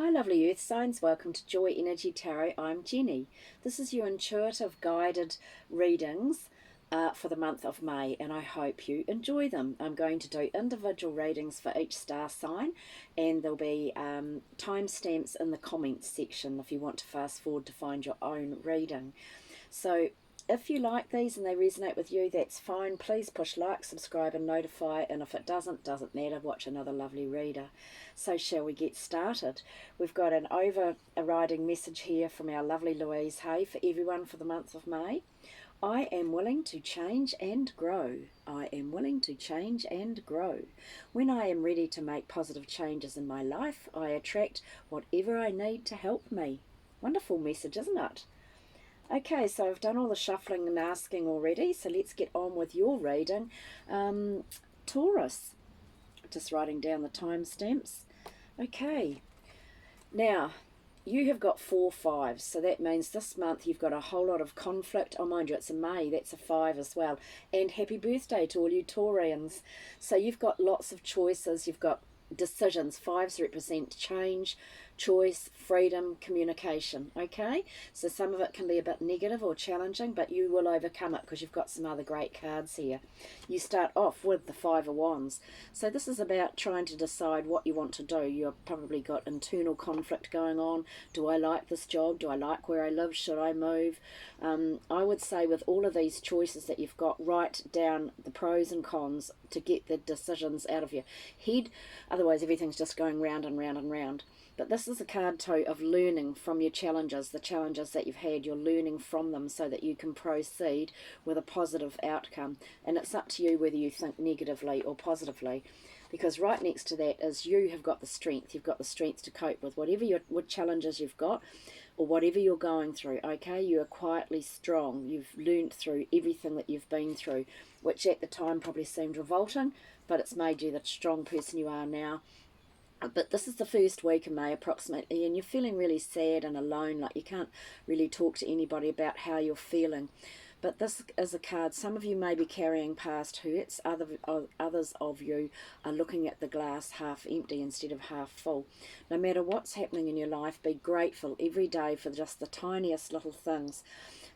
Hi lovely earth signs, welcome to Joy Energy Tarot. I'm Jenny. This is your intuitive guided readings for the month of May, and I hope you enjoy them. I'm going to do individual readings for each star sign, and there'll be timestamps in the comments section if you want to fast forward to find your own reading. So if you like these and they resonate with you, that's fine. Please push like, subscribe and notify, and if it doesn't matter, watch another lovely reader. So shall we get started? We've got an overriding message here from our lovely Louise Hay for everyone for the month of May. I am willing to change and grow. I am willing to change and grow. When I am ready to make positive changes in my life, I attract whatever I need to help me. Wonderful message, isn't it? Okay, so I've done all the shuffling and asking already, so let's get on with your reading. Taurus, just writing down the timestamps. Okay, now you have got 4 5s, so that means this month you've got a whole lot of conflict. Oh, mind you, it's a May, that's a 5 as well. And happy birthday to all you Taurians. So you've got lots of choices, you've got decisions. 5s represent change, choice, freedom, communication. Okay, so some of it can be a bit negative or challenging, but you will overcome it because you've got some other great cards here. You start off with the 5 of Wands, so this is about trying to decide what you want to do. You've probably got internal conflict going on. Do I like this job? Do I like where I live? Should I move? I would say with all of these choices that you've got, write down the pros and cons to get the decisions out of your head. Otherwise everything's just going round and round and round. But this is a card too of learning from your challenges, the challenges that you've had. You're learning from them so that you can proceed with a positive outcome. And it's up to you whether you think negatively or positively. Because right next to that is you have got the strength. You've got the strength to cope with whatever what challenges you've got or whatever you're going through. Okay, you are quietly strong. You've learned through everything that you've been through, which at the time probably seemed revolting, but it's made you the strong person you are now. But this is the first week of May approximately, and you're feeling really sad and alone, like you can't really talk to anybody about how you're feeling. But this is a card, some of you may be carrying past hurts, others of you are looking at the glass half empty instead of half full. No matter what's happening in your life, be grateful every day for just the tiniest little things,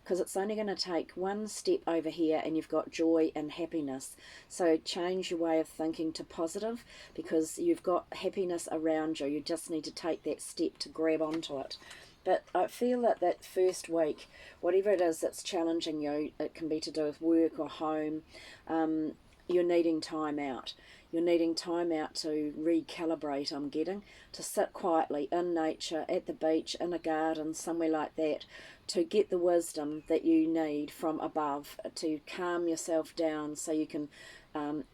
because it's only going to take one step over here and you've got joy and happiness. So change your way of thinking to positive, because you've got happiness around you. You just need to take that step to grab onto it. But I feel that that first week, whatever it is that's challenging you, it can be to do with work or home, you're needing time out. You're needing time out to recalibrate, I'm getting, to sit quietly in nature, at the beach, in a garden, somewhere like that, to get the wisdom that you need from above, to calm yourself down so you can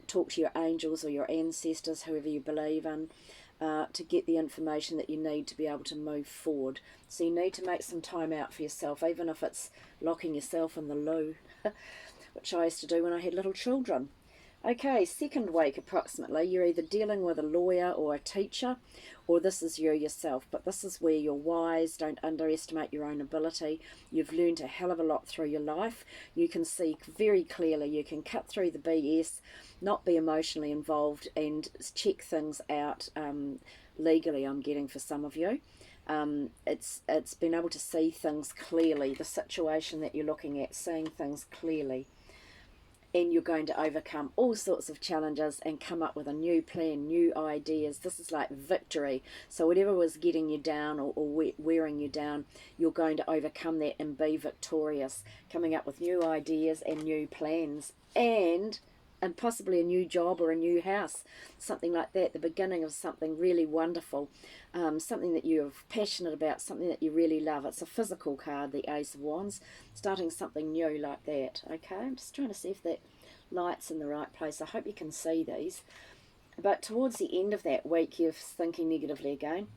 talk to your angels or your ancestors, whoever you believe in, to get the information that you need to be able to move forward. So you need to make some time out for yourself, even if it's locking yourself in the loo, which I used to do when I had little children. Okay, second week approximately, you're either dealing with a lawyer or a teacher, or this is you yourself, but this is where you're wise. Don't underestimate your own ability. You've learned a hell of a lot through your life. You can see very clearly. You can cut through the BS, not be emotionally involved, and check things out legally, I'm getting, for some of you. It's been able to see things clearly, the situation that you're looking at, seeing things clearly. And you're going to overcome all sorts of challenges and come up with a new plan, new ideas. This is like victory. So whatever was getting you down or wearing you down, you're going to overcome that and be victorious, coming up with new ideas and new plans, and possibly a new job or a new house, something like that, the beginning of something really wonderful, something that you're passionate about, something that you really love. It's a physical card, the Ace of Wands, starting something new like that. Okay, I'm just trying to see if that light's in the right place. I hope you can see these. But towards the end of that week, you're thinking negatively again.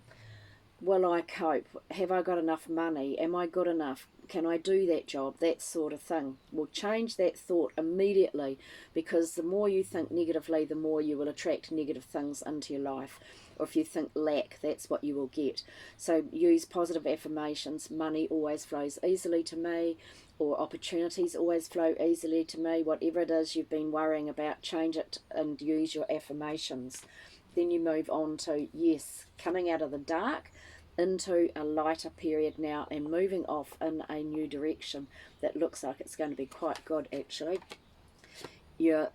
Will I cope? Have I got enough money? Am I good enough? Can I do that job? That sort of thing. Well, change that thought immediately, because the more you think negatively, the more you will attract negative things into your life. Or if you think lack, that's what you will get. So use positive affirmations. Money always flows easily to me, or opportunities always flow easily to me. Whatever it is you've been worrying about, change it and use your affirmations. Then you move on to, yes, coming out of the dark, into a lighter period now and moving off in a new direction that looks like it's going to be quite good actually. You're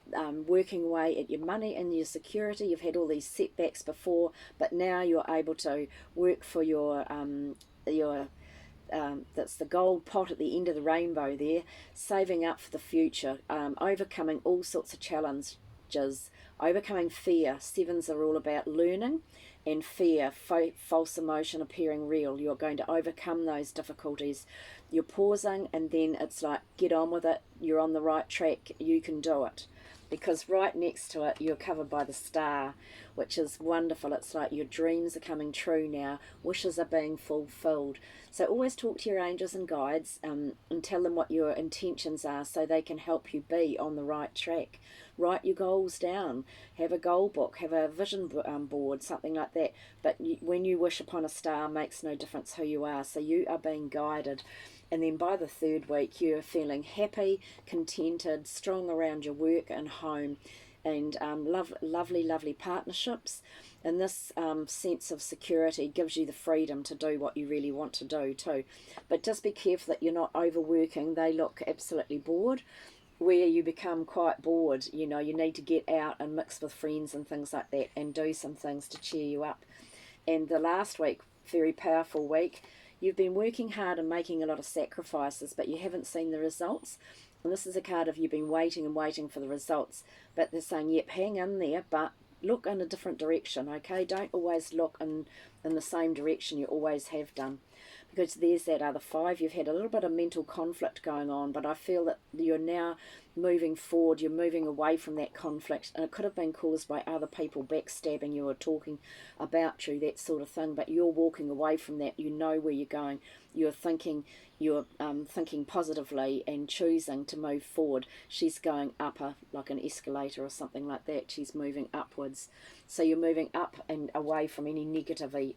working away at your money and your security. You've had all these setbacks before, but now you're able to work for your that's the gold pot at the end of the rainbow there, saving up for the future, overcoming all sorts of challenges, overcoming fear. Sevens are all about learning and fear, false emotion appearing real. You're going to overcome those difficulties. You're pausing and then it's like, get on with it. You're on the right track. You can do it. Because right next to it, you're covered by the star, which is wonderful. It's like your dreams are coming true now. Wishes are being fulfilled. So always talk to your angels and guides and tell them what your intentions are so they can help you be on the right track. Write your goals down. Have a goal book. Have a vision board, something like that. But when you wish upon a star, makes no difference who you are. So you are being guided. And then by the third week, you're feeling happy, contented, strong around your work and home, and lovely partnerships. And this sense of security gives you the freedom to do what you really want to do too. But just be careful that you're not overworking. They look absolutely bored. Where you become quite bored, you know, you need to get out and mix with friends and things like that and do some things to cheer you up. And the last week, very powerful week. You've been working hard and making a lot of sacrifices, but you haven't seen the results. And this is a card of you've been waiting and waiting for the results. But they're saying, yep, hang in there, but look in a different direction, okay? Don't always look in the same direction you always have done. Because there's that other 5. You've had a little bit of mental conflict going on, but I feel that you're now moving forward. You're moving away from that conflict, and it could have been caused by other people backstabbing you or talking about you, that sort of thing, but you're walking away from that. You know where you're going. You're thinking positively and choosing to move forward. She's going up like an escalator or something like that. She's moving upwards. So you're moving up and away from any negativity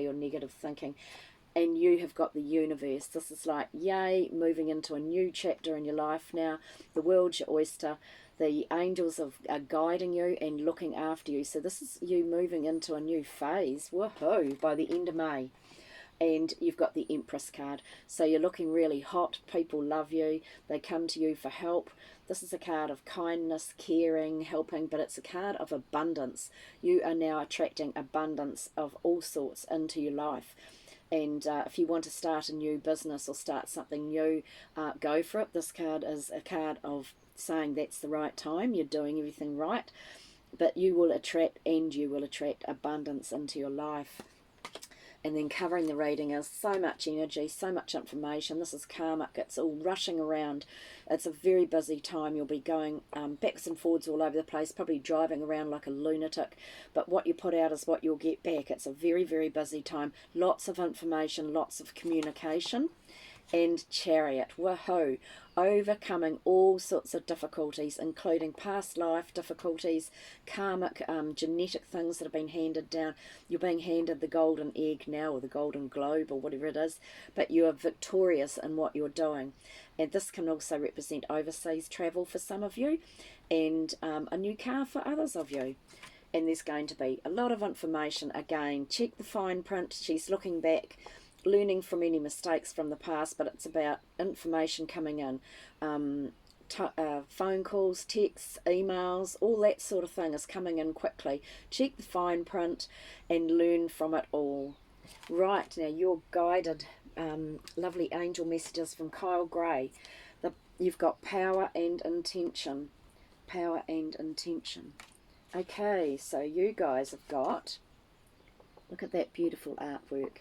or negative thinking. And you have got the universe. This is like, yay, moving into a new chapter in your life now. The world's your oyster. The angels are guiding you and looking after you. So this is you moving into a new phase. Woohoo! By the end of May. And you've got the Empress card. So you're looking really hot. People love you. They come to you for help. This is a card of kindness, caring, helping, but it's a card of abundance. You are now attracting abundance of all sorts into your life. And if you want to start a new business or start something new, go for it. This card is a card of saying that's the right time. You're doing everything right. But you will attract abundance into your life. And then covering the reading is so much energy, so much information. This is karmic. It's all rushing around. It's a very busy time. You'll be going backs and forwards all over the place, probably driving around like a lunatic. But what you put out is what you'll get back. It's a very, very busy time. Lots of information, lots of communication. And Chariot, woohoo, overcoming all sorts of difficulties, including past life difficulties, karmic, genetic things that have been handed down. You're being handed the golden egg now, or the golden globe, or whatever it is, but you are victorious in what you're doing. And this can also represent overseas travel for some of you, and a new car for others of you. And there's going to be a lot of information. Again, check the fine print. She's looking back, learning from any mistakes from the past, but it's about information coming in, phone calls, texts, emails, all that sort of thing is coming in quickly. Check the fine print and learn from it all. Right, now you're guided, lovely angel messages from Kyle Gray. You've got power and intention. Power and intention. Okay, so you guys have got, look at that beautiful artwork.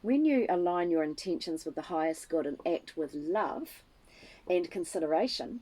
When you align your intentions with the highest good and act with love and consideration,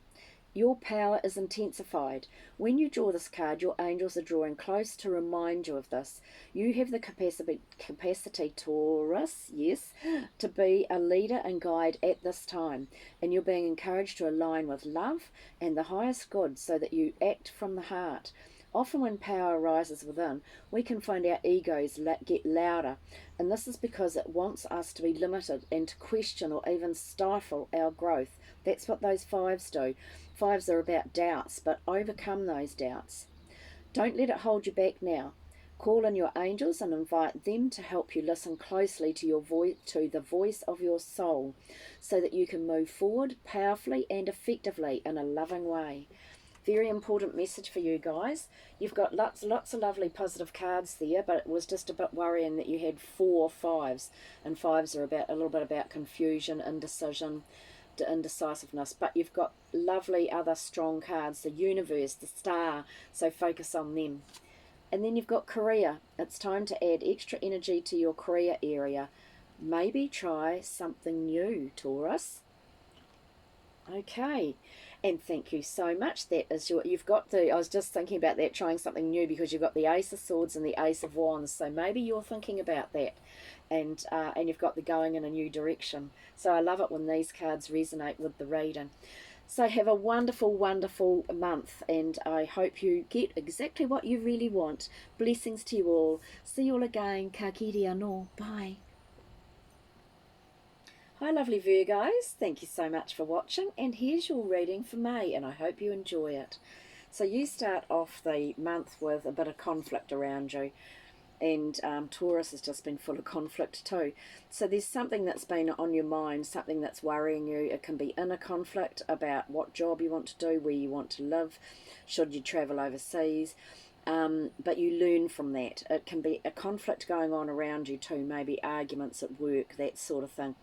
your power is intensified. When you draw this card, your angels are drawing close to remind you of this. You have the capacity, Taurus, yes, to be a leader and guide at this time. And you're being encouraged to align with love and the highest good so that you act from the heart. Often when power arises within, we can find our egos get louder, and this is because it wants us to be limited and to question or even stifle our growth. That's what those 5s do. 5s are about doubts, but overcome those doubts. Don't let it hold you back now. Call in your angels and invite them to help you listen closely to your voice, to the voice of your soul, so that you can move forward powerfully and effectively in a loving way. Very important message for you guys. You've got lots of lovely positive cards there, but it was just a bit worrying that you had 4 fives, and fives are about a little bit about confusion, indecision, indecisiveness. But you've got lovely other strong cards, the universe, the star, so focus on them. And then you've got career. It's time to add extra energy to your career area. Maybe try something new, Taurus. Okay, and thank you so much. That is you've got the, I was just thinking about that, trying something new, because you've got the Ace of Swords and the Ace of Wands, so maybe you're thinking about that, and you've got the going in a new direction. So I love it when these cards resonate with the reading. So have a wonderful, wonderful month, and I hope you get exactly what you really want. Blessings to you all. See you all again. Ka kiri anō. Bye. Hi lovely Virgos, thank you so much for watching, and here's your reading for May, and I hope you enjoy it. So you start off the month with a bit of conflict around you, and Taurus has just been full of conflict too. So there's something that's been on your mind, something that's worrying you. It can be inner conflict about what job you want to do, where you want to live, should you travel overseas. But you learn from that. It can be a conflict going on around you too, maybe arguments at work, that sort of thing.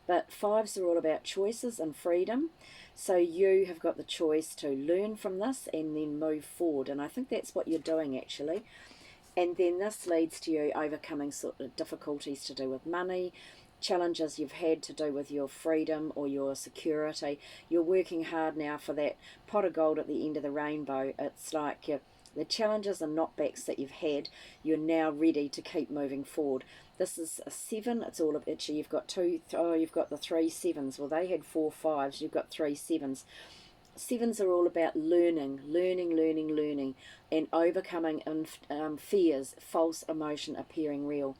But fives are all about choices and freedom, so you have got the choice to learn from this and then move forward, and I think that's what you're doing actually. And then this leads to you overcoming sort of difficulties to do with money, challenges you've had to do with your freedom or your security. You're working hard now for that pot of gold at the end of the rainbow. It's like the challenges and knockbacks that you've had, you're now ready to keep moving forward. This is a 7. It's all of itchy. You've got you've got the 3 sevens. Well, they had 4 fives. You've got 3 sevens. Sevens are all about learning, and overcoming fears, false emotion appearing real.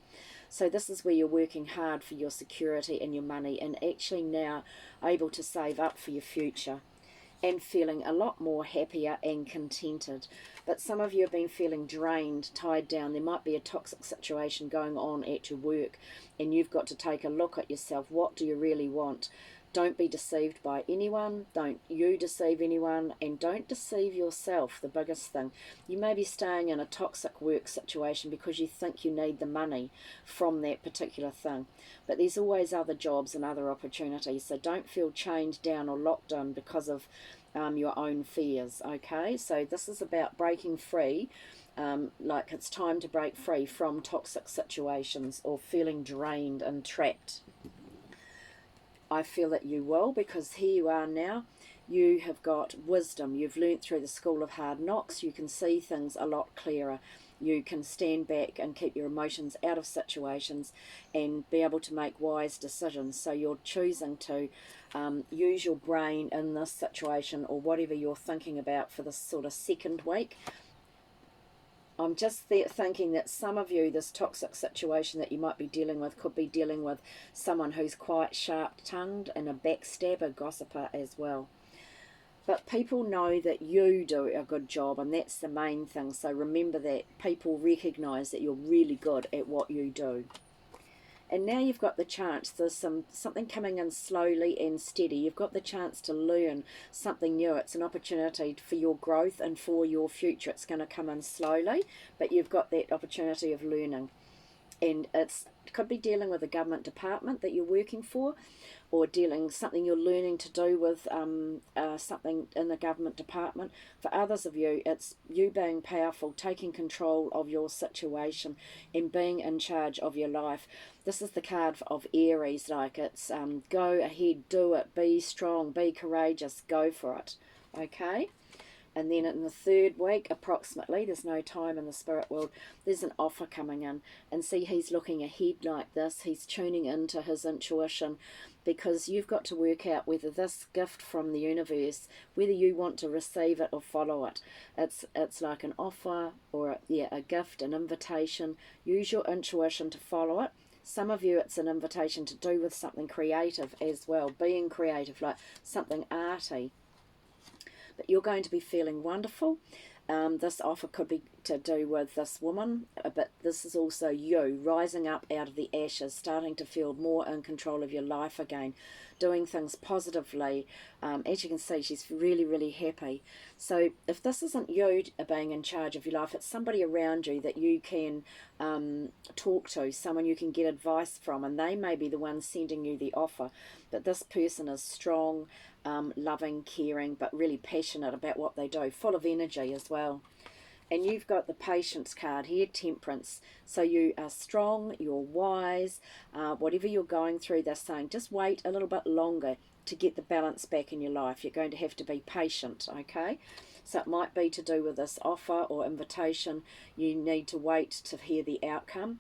So this is where you're working hard for your security and your money, and actually now able to save up for your future, and feeling a lot more happier and contented. But some of you have been feeling drained, tied down. There might be a toxic situation going on at your work, and you've got to take a look at yourself. What do you really want? Don't be deceived by anyone. Don't you deceive anyone, and don't deceive yourself, the biggest thing. You may be staying in a toxic work situation because you think you need the money from that particular thing. But there's always other jobs and other opportunities, so don't feel chained down or locked in because of your own fears, okay? So this is about breaking free, like it's time to break free from toxic situations or feeling drained and trapped. I feel that you will, because here you are now. You have got wisdom. You've learnt through the school of hard knocks. You can see things a lot clearer. You can stand back and keep your emotions out of situations and be able to make wise decisions. So you're choosing to use your brain in this situation, or whatever you're thinking about for this sort of second week. I'm just thinking that some of you, this toxic situation that you might be dealing with, could be dealing with someone who's quite sharp-tongued and a backstabber, gossiper as well. But people know that you do a good job, and that's the main thing. So remember that people recognise that you're really good at what you do. And now you've got the chance, there's something coming in slowly and steady. You've got the chance to learn something new. It's an opportunity for your growth and for your future. It's going to come in slowly, but you've got that opportunity of learning. And it could be dealing with a government department that you're working for, or something you're learning to do with something in the government department. For others of you, it's you being powerful, taking control of your situation and being in charge of your life. This is the card of Aries, like it's go ahead, do it, be strong, be courageous, go for it, okay? And then in the third week, approximately, there's no time in the spirit world, there's an offer coming in. And see, he's looking ahead like this. He's tuning into his intuition, because you've got to work out whether this gift from the universe, whether you want to receive it or follow it. It's like an offer or a gift, an invitation. Use your intuition to follow it. Some of you, it's an invitation to do with something creative as well, being creative, like something arty. But you're going to be feeling wonderful. This offer could be to do with this woman, but this is also you rising up out of the ashes, starting to feel more in control of your life again, doing things positively. As you can see, she's really, really happy. So if this isn't you being in charge of your life, it's somebody around you that you can talk to, someone you can get advice from, and they may be the ones sending you the offer. But this person is strong, loving, caring, but really passionate about what they do, full of energy as well. And you've got the patience card here, temperance. So you are strong, you're wise, whatever you're going through, they're saying just wait a little bit longer to get the balance back in your life. You're going to have to be patient, okay? So it might be to do with this offer or invitation. You need to wait to hear the outcome,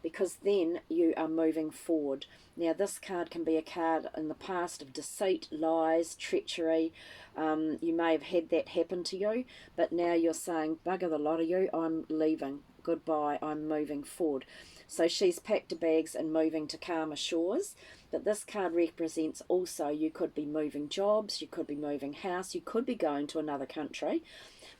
because then you are moving forward. Now this card can be a card in the past of deceit, lies, treachery. You may have had that happen to you, but now you're saying, bugger the lot of you, I'm leaving, goodbye, I'm moving forward. So she's packed her bags and moving to calmer shores. But this card represents also you could be moving jobs, you could be moving house, you could be going to another country.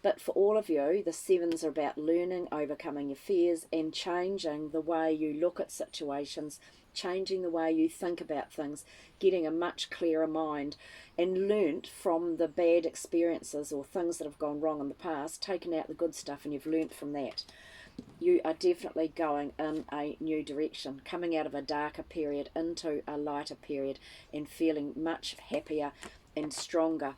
But for all of you, the sevens are about learning, overcoming your fears, and changing the way you look at situations, changing the way you think about things, getting a much clearer mind, and learnt from the bad experiences or things that have gone wrong in the past, taken out the good stuff, and you've learnt from that. You are definitely going in a new direction, coming out of a darker period into a lighter period, and feeling much happier and stronger.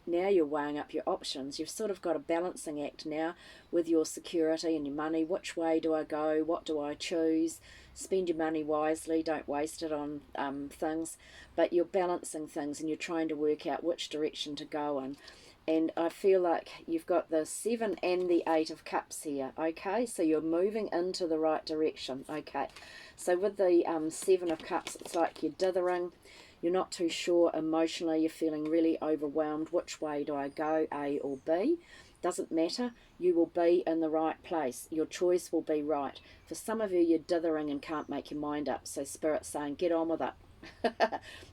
Now you're weighing up your options. You've sort of got a balancing act now with your security and your money. Which way do I go? What do I choose? Spend your money wisely. Don't waste it on things. But you're balancing things and you're trying to work out which direction to go in. And I feel like you've got the 7 and the 8 of cups here, okay? So you're moving into the right direction, okay? So with the 7 of cups, it's like you're dithering. You're not too sure emotionally. You're feeling really overwhelmed. Which way do I go, A or B? Doesn't matter. You will be in the right place. Your choice will be right. For some of you, you're dithering and can't make your mind up. So Spirit's saying, get on with it.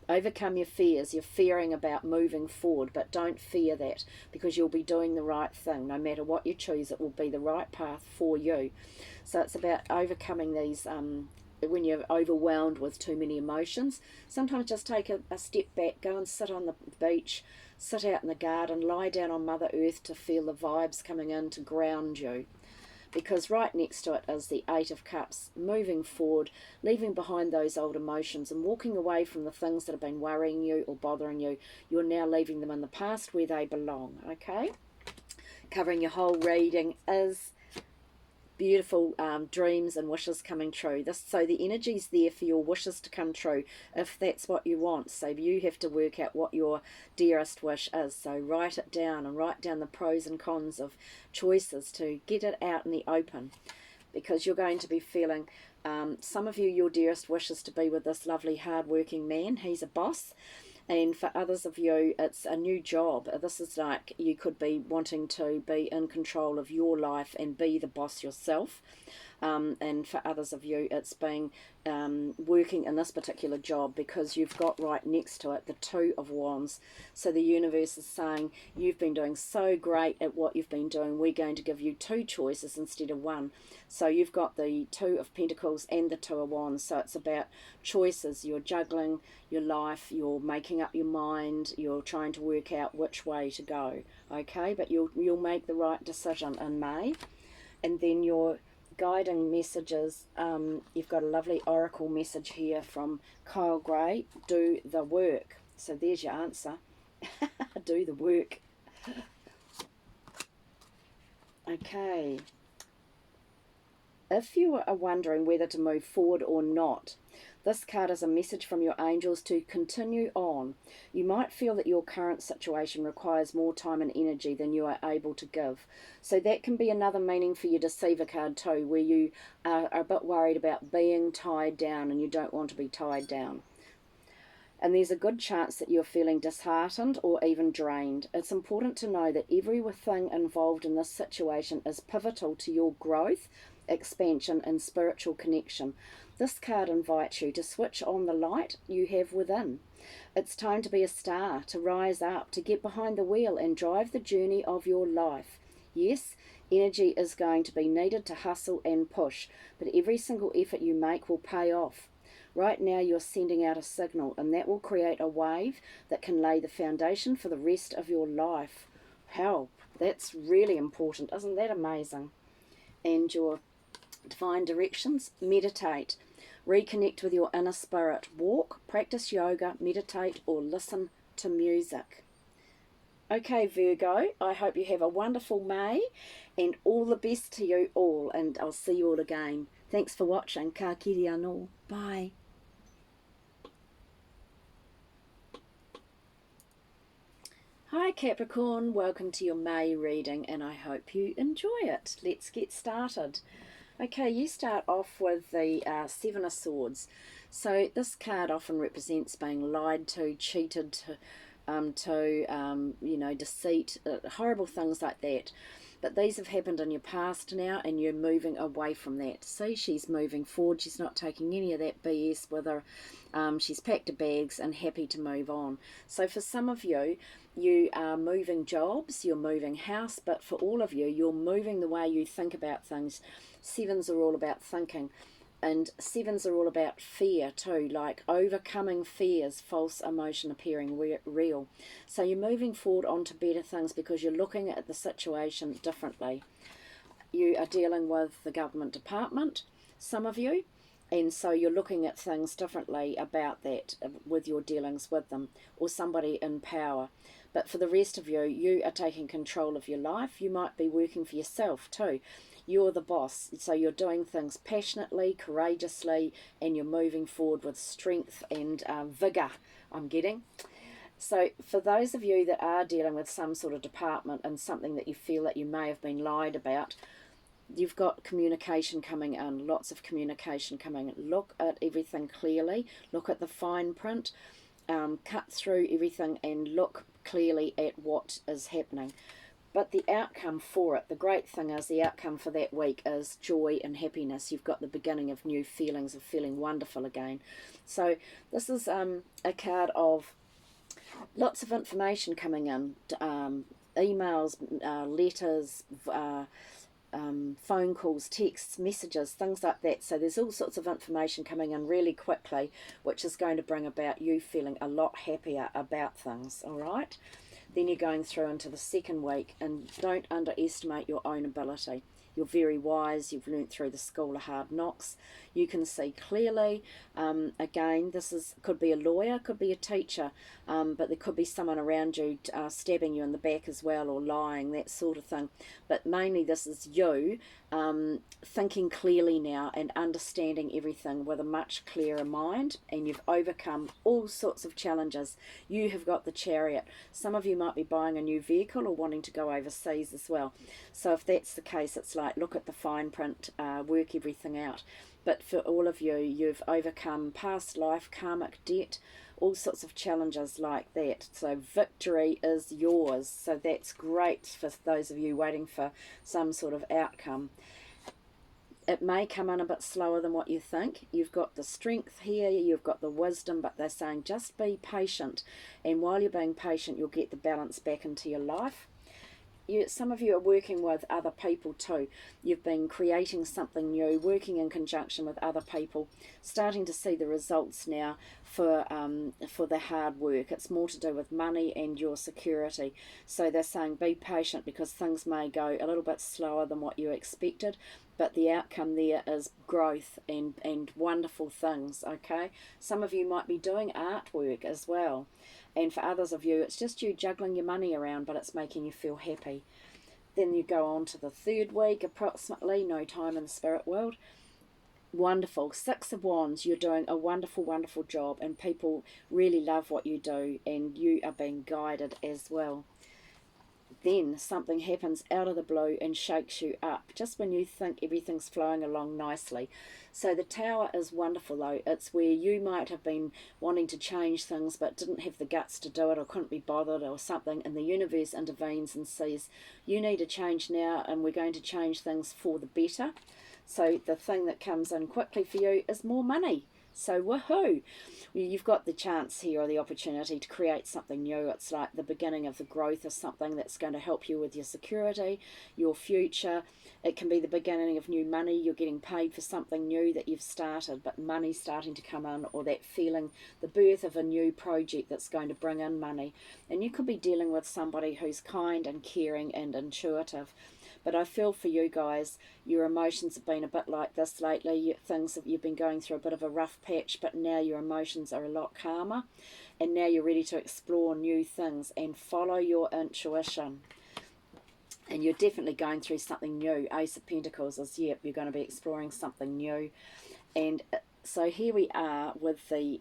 Overcome your fears. You're fearing about moving forward, but don't fear that, because you'll be doing the right thing. No matter what you choose, it will be the right path for you. So it's about overcoming these when you're overwhelmed with too many emotions. Sometimes just take a step back, go and sit on the beach, sit out in the garden, lie down on Mother Earth to feel the vibes coming in to ground you. Because right next to it is the 8 of Cups, moving forward, leaving behind those old emotions and walking away from the things that have been worrying you or bothering you. You're now leaving them in the past where they belong, okay? Covering your whole reading is beautiful dreams and wishes coming true. So the energy's there for your wishes to come true if that's what you want. So you have to work out what your dearest wish is. So write it down and write down the pros and cons of choices to get it out in the open, because you're going to be feeling, some of you, your dearest wish is to be with this lovely hard-working man. He's a boss. And for others of you, it's a new job. This is like you could be wanting to be in control of your life and be the boss yourself. And for others of you, it's being working in this particular job, because you've got right next to it the 2 of Wands. So the universe is saying, you've been doing so great at what you've been doing. We're going to give you 2 choices instead of 1. So you've got the 2 of Pentacles and the 2 of Wands. So it's about choices. You're juggling your life. You're making up your mind. You're trying to work out which way to go. Okay, but you'll make the right decision in May. And then your guiding messages, you've got a lovely oracle message here from Kyle Gray. Do the work. So there's your answer. Do the work. Okay. If you are wondering whether to move forward or not, this card is a message from your angels to continue on. You might feel that your current situation requires more time and energy than you are able to give. So that can be another meaning for your Deceiver card too, where you are a bit worried about being tied down and you don't want to be tied down. And there's a good chance that you're feeling disheartened or even drained. It's important to know that everything involved in this situation is pivotal to your growth, expansion, and spiritual connection. This card invites you to switch on the light you have within. It's time to be a star, to rise up, to get behind the wheel and drive the journey of your life. Yes, Energy is going to be needed to hustle and push, but every single effort you make will pay off. Right now you're sending out a signal, and that will create a wave that can lay the foundation for the rest of your life. Help! That's really important. Isn't that amazing? And your divine directions: meditate, reconnect with your inner spirit, walk, practice yoga, meditate, or listen to music. Okay, Virgo, I hope you have a wonderful May, and all the best to you all, and I'll see you all again. Thanks for watching. Ka kiri anō. Bye. Hi Capricorn, welcome to your May reading, and I hope you enjoy it. Let's get started. Okay, you start off with the Seven of Swords. So this card often represents being lied to, cheated to, deceit, horrible things like that. But these have happened in your past now, and you're moving away from that. See, she's moving forward. She's not taking any of that BS with her. She's packed her bags and happy to move on. So for some of you, you are moving jobs, you're moving house, but for all of you, you're moving the way you think about things. Sevens are all about thinking. And sevens are all about fear too, like overcoming fears, false emotion appearing real. So you're moving forward onto better things because you're looking at the situation differently. You are dealing with the government department, some of you, and so you're looking at things differently about that with your dealings with them, or somebody in power. But for the rest of you, you are taking control of your life. You might be working for yourself too. You're the boss, so you're doing things passionately, courageously, and you're moving forward with strength and vigour, I'm getting. So for those of you that are dealing with some sort of department and something that you feel that you may have been lied about, you've got communication coming in, lots of communication coming in. Look at everything clearly, look at the fine print, cut through everything and look clearly at what is happening. But the outcome for it, the great thing is the outcome for that week is joy and happiness. You've got the beginning of new feelings, of feeling wonderful again. So this is a card of lots of information coming in, emails, letters, phone calls, texts, messages, things like that. So there's all sorts of information coming in really quickly, which is going to bring about you feeling a lot happier about things, all right? Then you're going through into the second week, and don't underestimate your own ability. You're very wise. You've learnt through the school of hard knocks. You can see clearly. Again, could be a lawyer, could be a teacher, but there could be someone around you stabbing you in the back as well, or lying, that sort of thing. But mainly this is you thinking clearly now and understanding everything with a much clearer mind, and you've overcome all sorts of challenges. You have got the Chariot. Some of you might be buying a new vehicle or wanting to go overseas as well. So if that's the case, it's like look at the fine print, work everything out. But for all of you, you've overcome past life, karmic debt, all sorts of challenges like that. So victory is yours. So that's great for those of you waiting for some sort of outcome. It may come in a bit slower than what you think. You've got the strength here, you've got the wisdom, but they're saying just be patient. And while you're being patient, you'll get the balance back into your life. Some of you are working with other people too. You've been creating something new, working in conjunction with other people, starting to see the results now for the hard work. It's more to do with money and your security. So they're saying be patient because things may go a little bit slower than what you expected, but the outcome there is growth and wonderful things, okay? Some of you might be doing artwork as well. And for others of you, it's just you juggling your money around, but it's making you feel happy. Then you go on to the third week, approximately, no time in the spirit world. Wonderful. Six of Wands, you're doing a wonderful, wonderful job, and people really love what you do, and you are being guided as well. Then something happens out of the blue and shakes you up, just when you think everything's flowing along nicely. So the Tower is wonderful though. It's where you might have been wanting to change things but didn't have the guts to do it, or couldn't be bothered or something, and the universe intervenes and says, you need a change now, and we're going to change things for the better. So the thing that comes in quickly for you is more money. So woohoo! You've got the chance here, or the opportunity to create something new. It's like the beginning of the growth of something that's going to help you with your security, your future. It can be the beginning of new money. You're getting paid for something new that you've started, but money's starting to come in, or that feeling, the birth of a new project that's going to bring in money. And you could be dealing with somebody who's kind and caring and intuitive. But I feel for you guys, your emotions have been a bit like this lately. Things that you've been going through a bit of a rough patch, but now your emotions are a lot calmer, and now you're ready to explore new things and follow your intuition. And you're definitely going through something new. Ace of Pentacles is, yep, you're going to be exploring something new. And so here we are with the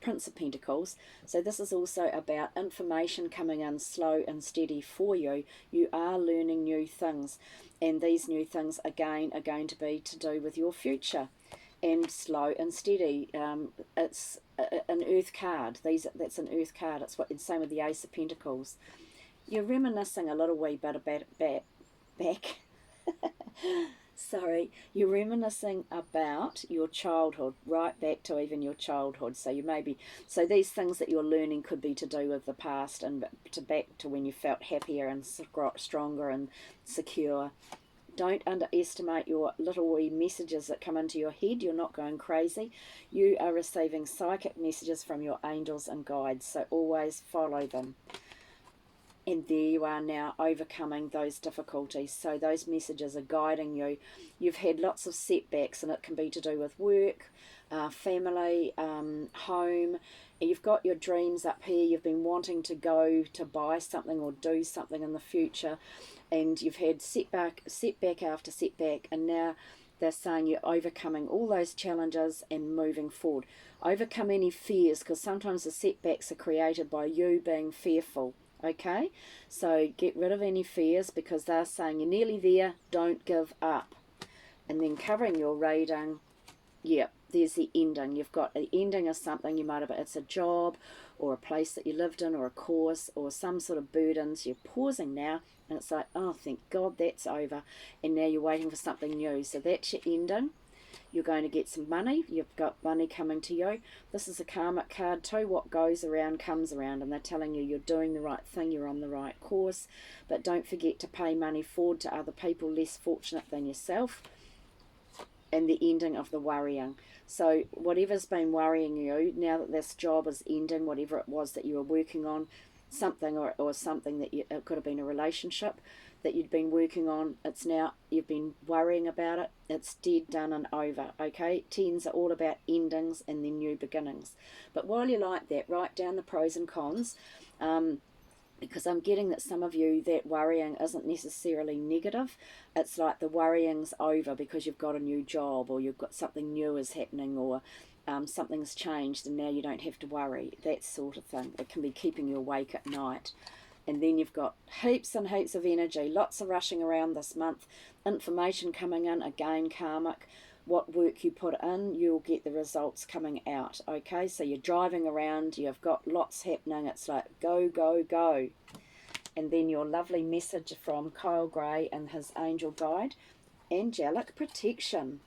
Prince of Pentacles. So this is also about information coming in slow and steady for you. You are learning new things, and these new things again are going to be to do with your future. And slow and steady. It's an Earth card. That's an Earth card. It's what it's same with the Ace of Pentacles. You're reminiscing a little wee bit about back. Sorry, you're reminiscing about your childhood, right back to even your childhood. So so these things that you're learning could be to do with the past, and to back to when you felt happier and stronger and secure. Don't underestimate your little wee messages that come into your head. You're not going crazy. You are receiving psychic messages from your angels and guides, so always follow them. And there you are now, overcoming those difficulties. So those messages are guiding you. You've had lots of setbacks, and it can be to do with work, family, home. You've got your dreams up here. You've been wanting to go to buy something or do something in the future, and you've had setback after setback, and now they're saying you're overcoming all those challenges and moving forward. Overcome any fears, because sometimes the setbacks are created by you being fearful. Okay, so get rid of any fears, because they're saying you're nearly there, don't give up. And then covering your reading, yep, there's the ending. You've got the ending of something. You might have, it's a job or a place that you lived in, or a course, or some sort of burdens. You're pausing now, and it's like, oh, thank God that's over, and now you're waiting for something new. So that's your ending. You're going to get some money. You've got money coming to you. This is a karmic card too. What goes around comes around, and they're telling you you're doing the right thing. You're on the right course. But don't forget to pay money forward to other people less fortunate than yourself. And the ending of the worrying. So whatever's been worrying you, now that this job is ending, whatever it was that you were working on, something or something that it could have been a relationship that you'd been working on, it's now, you've been worrying about it, it's dead, done and over. Okay, tens are all about endings and then new beginnings. But while you're like that, write down the pros and cons, because I'm getting that some of you, that worrying isn't necessarily negative. It's like the worrying's over because you've got a new job, or you've got something new is happening, or something's changed and now you don't have to worry, that sort of thing. It can be keeping you awake at night. And then you've got heaps and heaps of energy, lots of rushing around this month, information coming in, again karmic. What work you put in, you'll get the results coming out. Okay, so you're driving around, you've got lots happening, it's like go, go, go. And then your lovely message from Kyle Gray and his angel guide, angelic protection.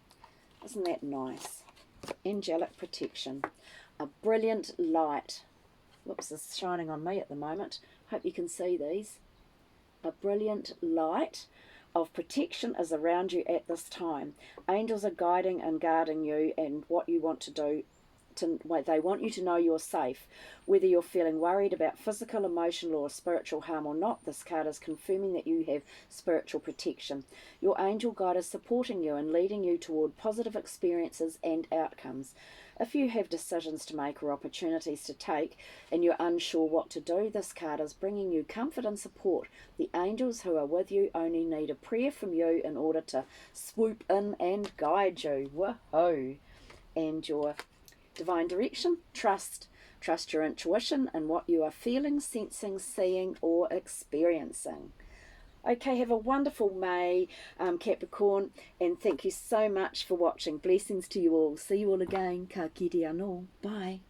Isn't that nice? Angelic protection. A brilliant light. Whoops, it's shining on me at the moment. Hope you can see these. A brilliant light of protection is around you at this time. Angels are guiding and guarding you and what you want to do. They want you to know you're safe. Whether you're feeling worried about physical, emotional or spiritual harm or not, this card is confirming that you have spiritual protection. Your angel guide is supporting you and leading you toward positive experiences and outcomes. If you have decisions to make or opportunities to take and you're unsure what to do, this card is bringing you comfort and support. The angels who are with you only need a prayer from you in order to swoop in and guide you. Woohoo! And your divine direction, trust your intuition and what you are feeling, sensing, seeing or experiencing. Okay, have a wonderful May, Capricorn, and thank you so much for watching. Blessings to you all. See you all again. Ka kite anō. Bye.